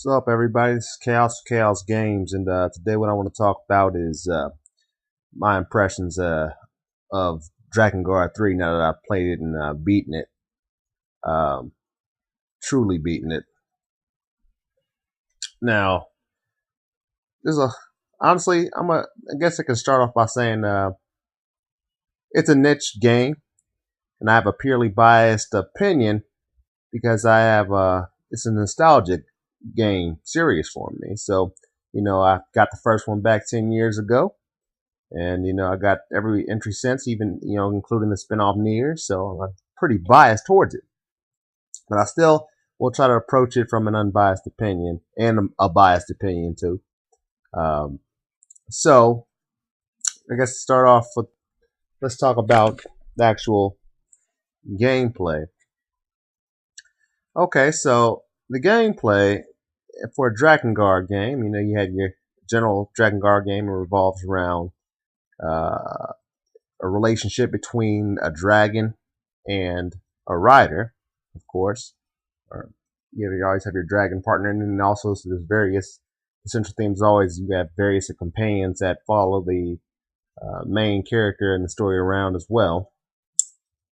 What's up, everybody? This is Kaous Games, and today what I want to talk about is my impressions of Drakengard 3 now that I've played it and beaten it, um, truly beaten it. Now, there's a honestly, I guess I can start off by saying it's a niche game, and I have a purely biased opinion because I have it's a nostalgic game series for me. So, I got the first one back 10 years ago. And, I got every entry since, even, including the spinoff Nier. So I'm pretty biased towards it. But I still will try to approach it from an unbiased opinion and a biased opinion, too. Um, so I guess to start off with, let's talk about the actual gameplay. Okay, so the gameplay for a Drakengard game, you had your general Drakengard game. It revolves around uh, a relationship between a dragon and a rider, of course. Or you always have your dragon partner, and then also so there's various. The central theme is always you have various companions that follow the main character and the story around as well.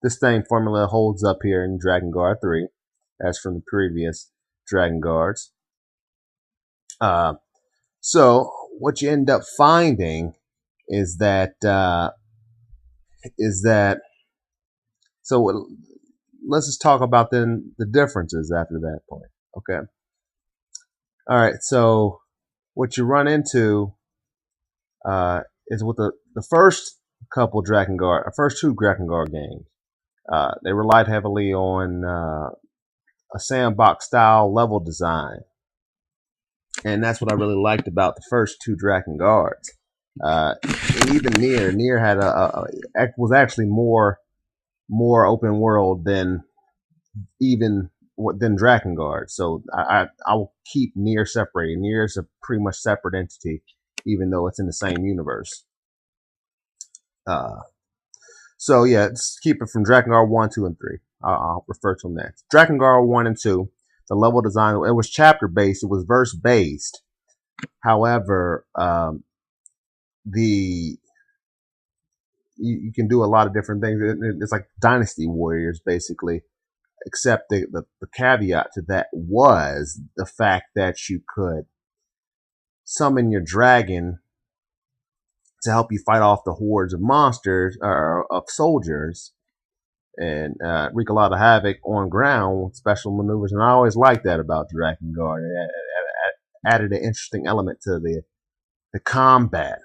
This same formula holds up here in Drakengard 3, as from the previous Drakengards. So what you end up finding is that so let's just talk about then the differences after that point. Okay. All right. So what you run into is with the first couple Drakengard, first two Drakengard games. They relied heavily on a sandbox style level design, and that's what I really liked about the first two Drakengards. And even Nier had was actually more open world than even than Drakengard. So I will keep Nier separated. Nier is a pretty much separate entity, even though it's in the same universe. So yeah, let's keep it from Drakengard 1, 2, and 3. I'll refer to them next. Drakengard 1 and 2, the level design, it was chapter based, it was verse based. However, the you can do a lot of different things. It's like Dynasty Warriors, basically, except the caveat to that was the fact that you could summon your dragon to help you fight off the hordes of monsters or of soldiers and wreak a lot of havoc on ground with special maneuvers. And I always liked that about Drakengard. It added an interesting element to the combat.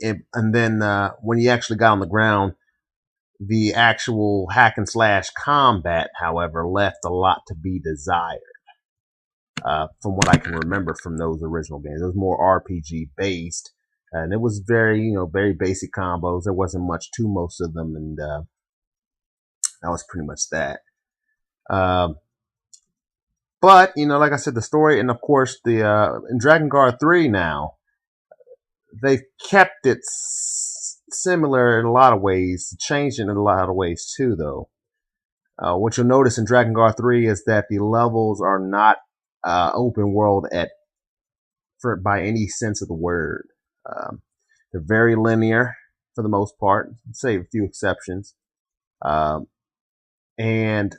And then when you actually got on the ground, the actual hack and slash combat, however, left a lot to be desired. From what I can remember from those original games, it was more RPG based, and it was very, very basic combos. There wasn't much to most of them, and that was pretty much that. But like I said, the story, and of course the in Drakengard 3 now, they've kept it similar in a lot of ways, changed it in a lot of ways too, though. What you'll notice in Drakengard 3 is that the levels are not open world by any sense of the word. They're very linear for the most part, save a few exceptions. And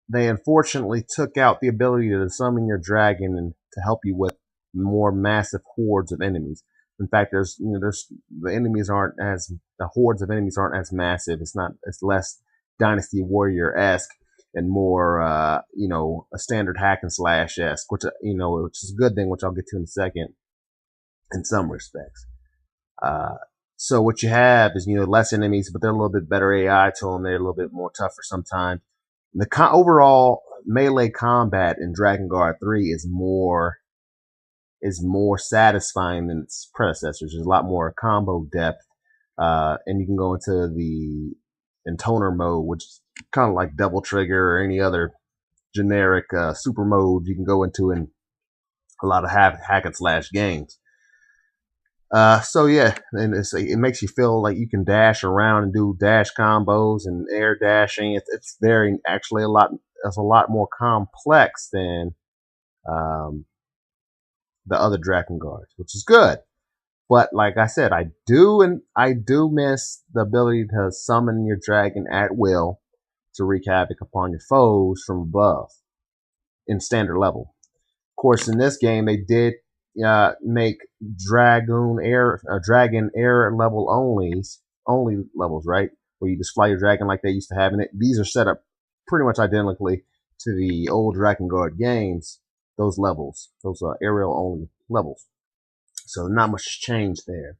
they unfortunately took out the ability to summon your dragon and to help you with more massive hordes of enemies. In fact, there's the hordes of enemies aren't as massive. It's less Dynasty Warrior esque and more a standard hack and slash esque, which which is a good thing, which I'll get to in a second. In some respects, so what you have is less enemies, but they're a little bit better AI to them. They're a little bit more tougher sometimes. The overall melee combat in Drakengard 3 is more satisfying than its predecessors. There's a lot more combo depth, and you can go into the intoner mode, which is kind of like Double Trigger or any other generic super mode you can go into in a lot of hack and slash games. So yeah, and it makes you feel like you can dash around and do dash combos and air dashing. It's very actually it's a lot more complex than um, the other Drakengards, which is good. But like I said, I do miss the ability to summon your dragon at will to wreak havoc upon your foes from above in standard level. Of course, in this game, they did make dragon air level only levels, right? Where you just fly your dragon like they used to have in it. These are set up pretty much identically to the old Drakengard games. Those levels, those aerial only levels. So not much change there.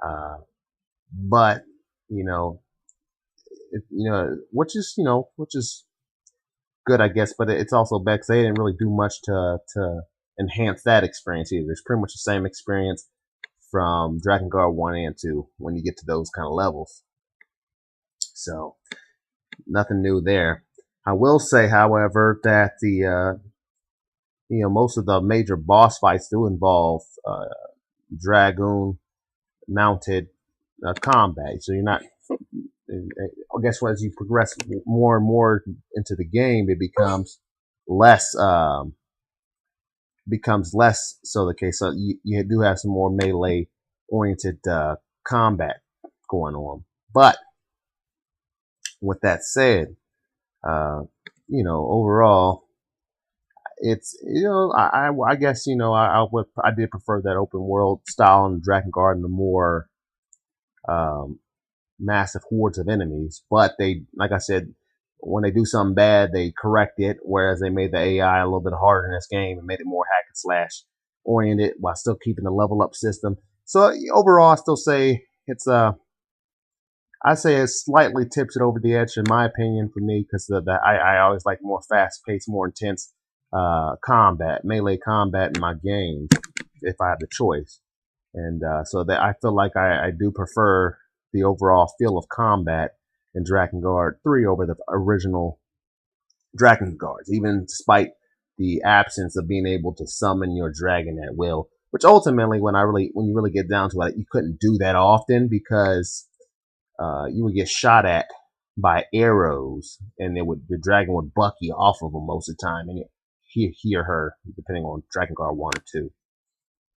Uh, but you know, which is good, I guess. But it's also bad because they didn't really do much to enhance that experience either. It's pretty much the same experience from Drakengard 1 and 2 when you get to those kind of levels. So nothing new there. I will say, however, that the most of the major boss fights do involve dragoon mounted combat. So you're not. I guess as you progress more and more into the game, it less becomes less so the case. So you do have some more melee oriented combat going on. But with that said, overall, it's I guess I did prefer that open world style in Drakengard and the more massive hordes of enemies. But they, like I said, when they do something bad, they correct it. Whereas they made the AI a little bit harder in this game and made it more hack and slash oriented while still keeping the level up system. So overall, I still say I say it slightly tips it over the edge in my opinion for me because I always like more fast paced, more intense melee combat in my games if I have the choice. And so that I feel like I do prefer the overall feel of combat in Drakengard 3 over the original Drakengards, even despite the absence of being able to summon your dragon at will. Which ultimately, when you really get down to it, you couldn't do that often because you would get shot at by arrows, and the dragon would buck you off of them most of the time, and he or her, depending on Drakengard 1 or 2.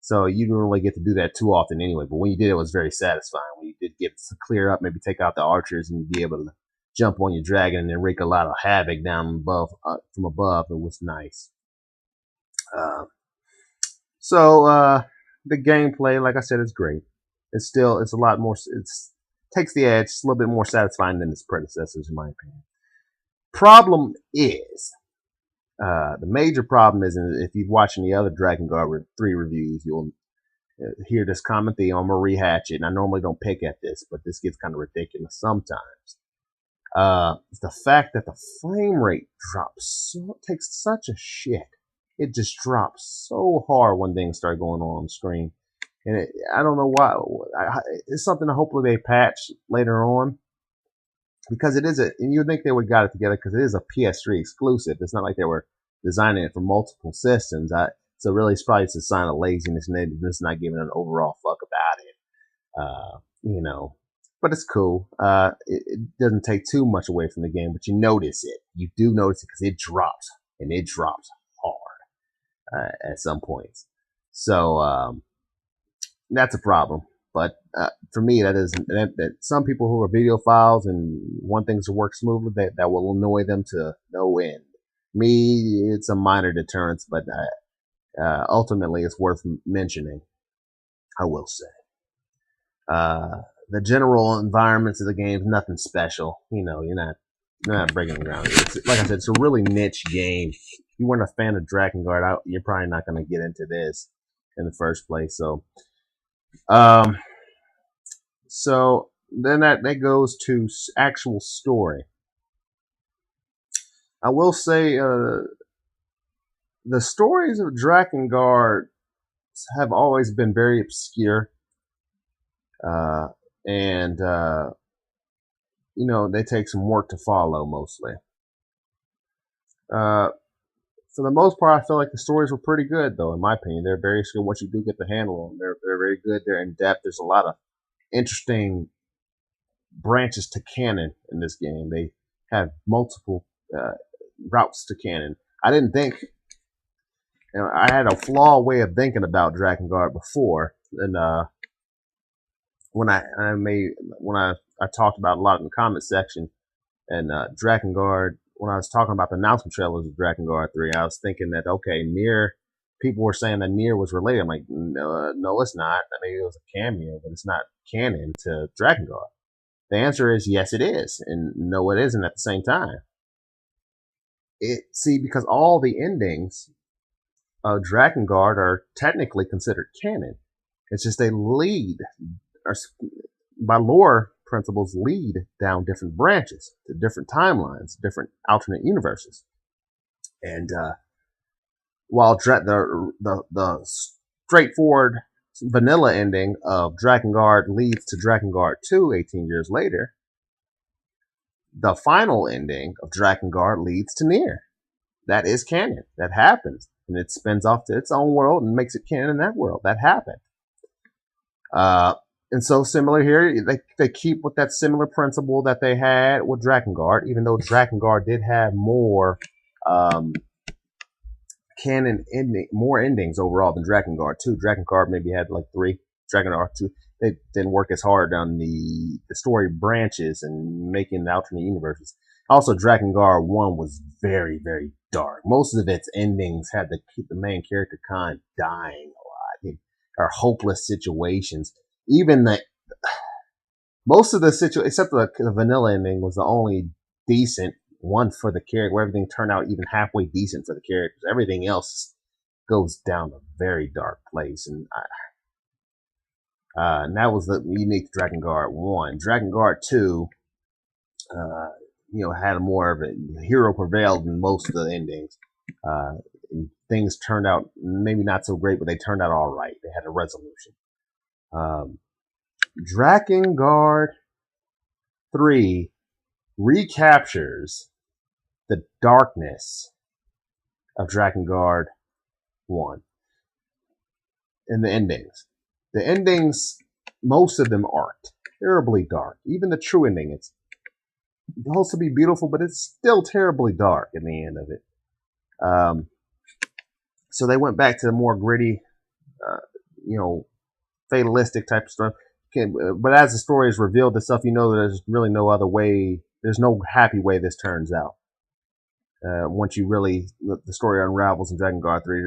So you didn't really get to do that too often anyway. But when you did, it was very satisfying. When you did get to clear up, maybe take out the archers and be able to jump on your dragon and then wreak a lot of havoc down above from above, it was nice. Uh, so the gameplay, like I said, is great. It's a lot more. It's takes the edge. It's a little bit more satisfying than its predecessors, in my opinion. Problem is, the major problem is, if you've watched any other Drakengard 3 reviews, you'll hear this common theme. I'm gonna rehatch it, and I normally don't pick at this, but this gets kind of ridiculous sometimes. The fact that the frame rate takes such a shit. It just drops so hard when things start going on the screen, and I don't know why. It's something that hopefully they patch later on because and you'd think they would got it together because it is a PS3 exclusive. It's not like they were designing it for multiple systems. So really, it's probably just a sign of laziness and they're just not giving an overall fuck about it. But it's cool. It doesn't take too much away from the game, but you notice it. You do notice it because it drops, and it drops hard at some points. So that's a problem. But for me, that some people who are videophiles and want things to work smoothly, that will annoy them to no end. Me, it's a minor deterrence, but ultimately, it's worth mentioning. I will say. The general environments of the game is nothing special. You're not breaking ground. Like I said, it's a really niche game. If you weren't a fan of Drakengard, you're probably not going to get into this in the first place. Um, so then that goes to actual story. I will say, the stories of Drakengard have always been very obscure. And they take some work to follow mostly. For the most part, I feel like the stories were pretty good, though. In my opinion, they're very good once you do get the handle on them. They're very good. They're in depth. There's a lot of interesting branches to canon in this game. They have multiple routes to canon. I didn't think And I had a flawed way of thinking about Drakengard before, and when I talked about a lot in the comment section, and Drakengard, when I was talking about the announcement trailers of Drakengard 3, I was thinking that, okay, Nier, people were saying that Nier was related. I'm like, no, it's not. I mean, it was a cameo, but it's not canon to Drakengard. The answer is yes, it is, and no, it isn't at the same time. Because all the endings of Drakengard are technically considered canon. It's just they lead, or by lore principles, lead down different branches to different timelines, different alternate universes. And while the straightforward vanilla ending of Drakengard leads to Drakengard 2 18 years later, the final ending of Drakengard leads to Nier. That is canon. That happens. And it spins off to its own world and makes it canon in that world. That happened. And so similar here, they keep with that similar principle that they had with Drakengard, even though Drakengard did have more canon ending, more endings overall than Drakengard 2. Drakengard maybe had like 3. Drakengard 2, they didn't work as hard on the story branches and making the alternate universes. Also, Drakengard 1 was very, very dark. Most of its endings had to keep the main character kind of dying a lot, or hopeless situations. Even most of the situation, except the vanilla ending, was the only decent one for the character, where everything turned out even halfway decent for the characters. Everything else goes down a very dark place, and that was the unique Drakengard 1. Drakengard 2, had more of a hero prevailed in most of the endings. Things turned out maybe not so great, but they turned out all right. They had a resolution. Drakengard 3 recaptures the darkness of Drakengard 1 in the endings. The endings, most of them aren't terribly dark. Even the true ending, it's supposed to be beautiful, but it's still terribly dark in the end of it. So they went back to the more gritty, fatalistic type of stuff. But as the story has revealed itself, there's really no other way. There's no happy way this turns out. Once you really the story unravels in Drakengard 3,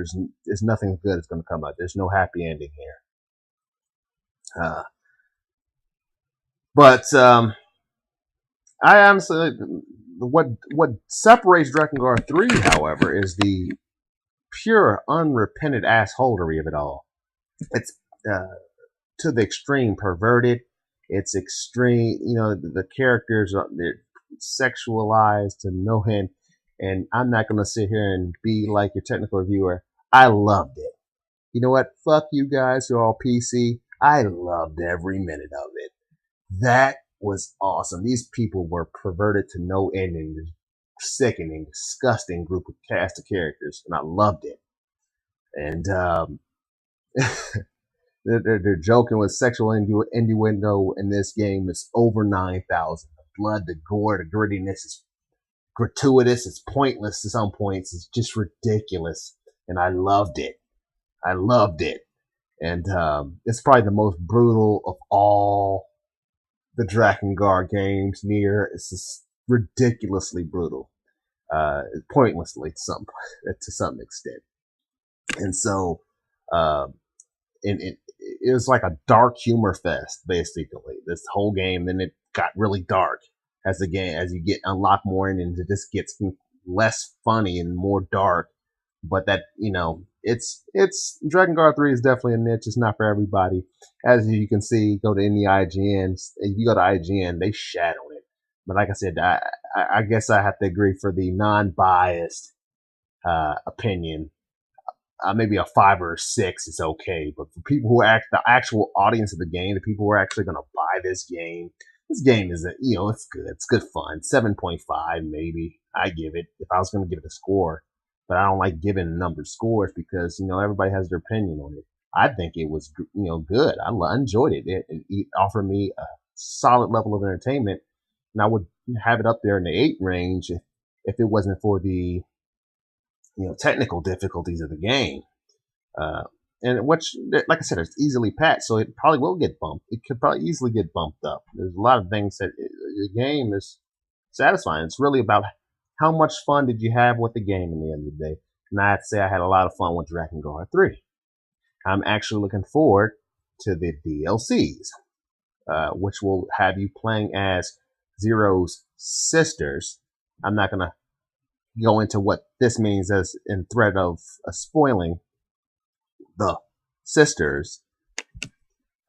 there's nothing good that's going to come out. There's no happy ending here. But I honestly, what separates Drakengard 3, however, is the pure unrepentant assholery of it all. It's to the extreme perverted. It's extreme. The characters they're sexualized to no end. And I'm not going to sit here and be like your technical reviewer. I loved it. You know what? Fuck you guys who are all PC. I loved every minute of it. That was awesome. These people were perverted to no end and sickening, disgusting group of cast of characters, and I loved it. And they're joking with sexual innuendo in this game. It's over 9,000. The blood, the gore, the grittiness is gratuitous. It's pointless to some points. It's just ridiculous, and I loved it. I loved it, and it's probably the most brutal of all the Drakengard games. Nier, it's just ridiculously brutal, pointlessly to some extent, and so it was like a dark humor fest basically. This whole game, then it got really dark as you get unlock more, and it just gets less funny and more dark. But that it's Drakengard 3 is definitely a niche. It's not for everybody. As you can see, go to any IGN. If you go to IGN, they shat on it. But like I said, I guess I have to agree for the non-biased opinion. Maybe a 5 or a 6 is okay. But for people who are the actual audience of the game, the people who are actually going to buy this game is it's good. It's good fun. 7.5 maybe. I give it if I was going to give it a score. But I don't like giving numbered scores because, everybody has their opinion on it. I think it was, good. I enjoyed it. It offered me a solid level of entertainment. And I would have it up there in the 8 range if it wasn't for the technical difficulties of the game. And which, like I said, it's easily patched, so it probably will get bumped. It could probably easily get bumped up. There's a lot of things that the game is satisfying. It's really about how much fun did you have with the game in the end of the day. And I'd say I had a lot of fun with Drakengard 3. I'm actually looking forward to the DLCs, which will have you playing as Zero's sisters. I'm not going to go into what this means as in threat of spoiling the sisters,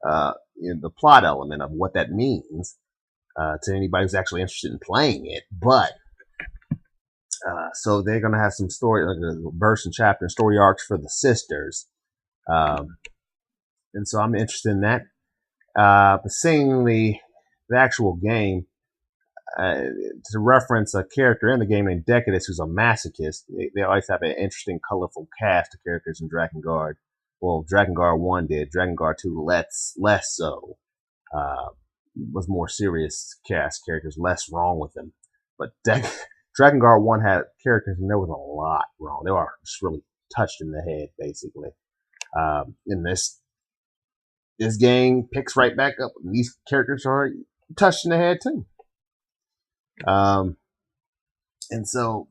the plot element of what that means to anybody who's actually interested in playing it. But so they're gonna have some story, like a verse and chapter and story arcs for the sisters, and so I'm interested in that. But seeing the actual game, to reference a character in the game named Decadus, who's a masochist. They always have an interesting, colorful cast of characters in Drakengard. Well, Drakengard 1 did. Drakengard 2 less so. Was more serious cast characters, less wrong with them. But Drakengard 1 had characters and there was a lot wrong. They were just really touched in the head, basically. In this game picks right back up. These characters are touched in the head too. And so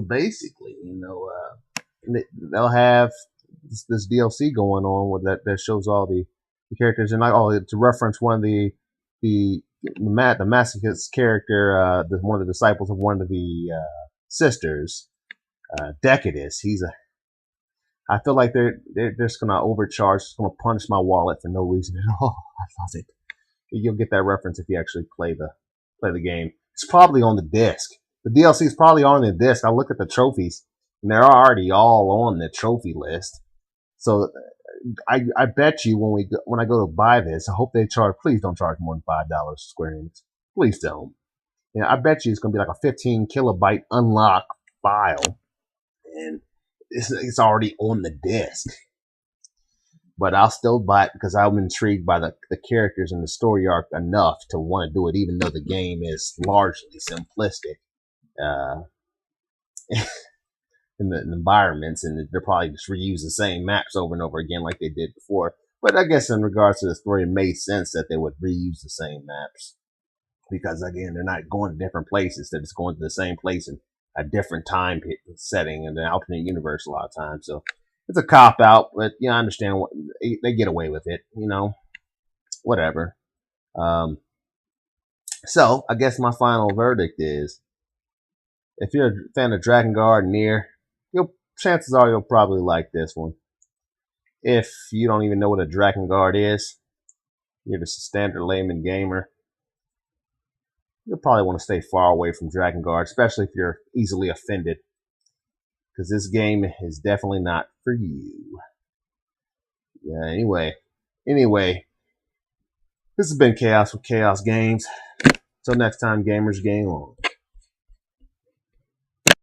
basically, they'll have this DLC going on with that shows all the characters, and to reference one of the masochist character, one of the disciples of one of the sisters, Decadus. I feel like they're just gonna overcharge, just gonna punish my wallet for no reason at all. I love it. You'll get that reference if you actually play the game. It's probably on the disc. The DLC is probably on the disc. I look at the trophies, and they're already all on the trophy list. So I bet you when I go to buy this, I hope they charge. Please don't charge more than $5 Square Enix. Please don't. I bet you it's gonna be like a 15 kilobyte unlock file, and it's already on the disc. But I'll still buy it because I'm intrigued by the characters and the story arc enough to want to do it, even though the game is largely simplistic in the environments, and they're probably just reuse the same maps over and over again like they did before. But I guess in regards to the story, it made sense that they would reuse the same maps because, again, they're not going to different places. They're just going to the same place in a different time setting in an alternate universe a lot of times. So it's a cop out, but I understand what they get away with it, whatever. So I guess my final verdict is, if you're a fan of Drakengard Nier, chances are you'll probably like this one. If you don't even know what a Drakengard is, you're just a standard layman gamer, you'll probably want to stay far away from Drakengard, especially if you're easily offended, because this game is definitely not for you. Yeah, anyway, this has been Kaous with Kaous Games. Till next time, gamers, game on.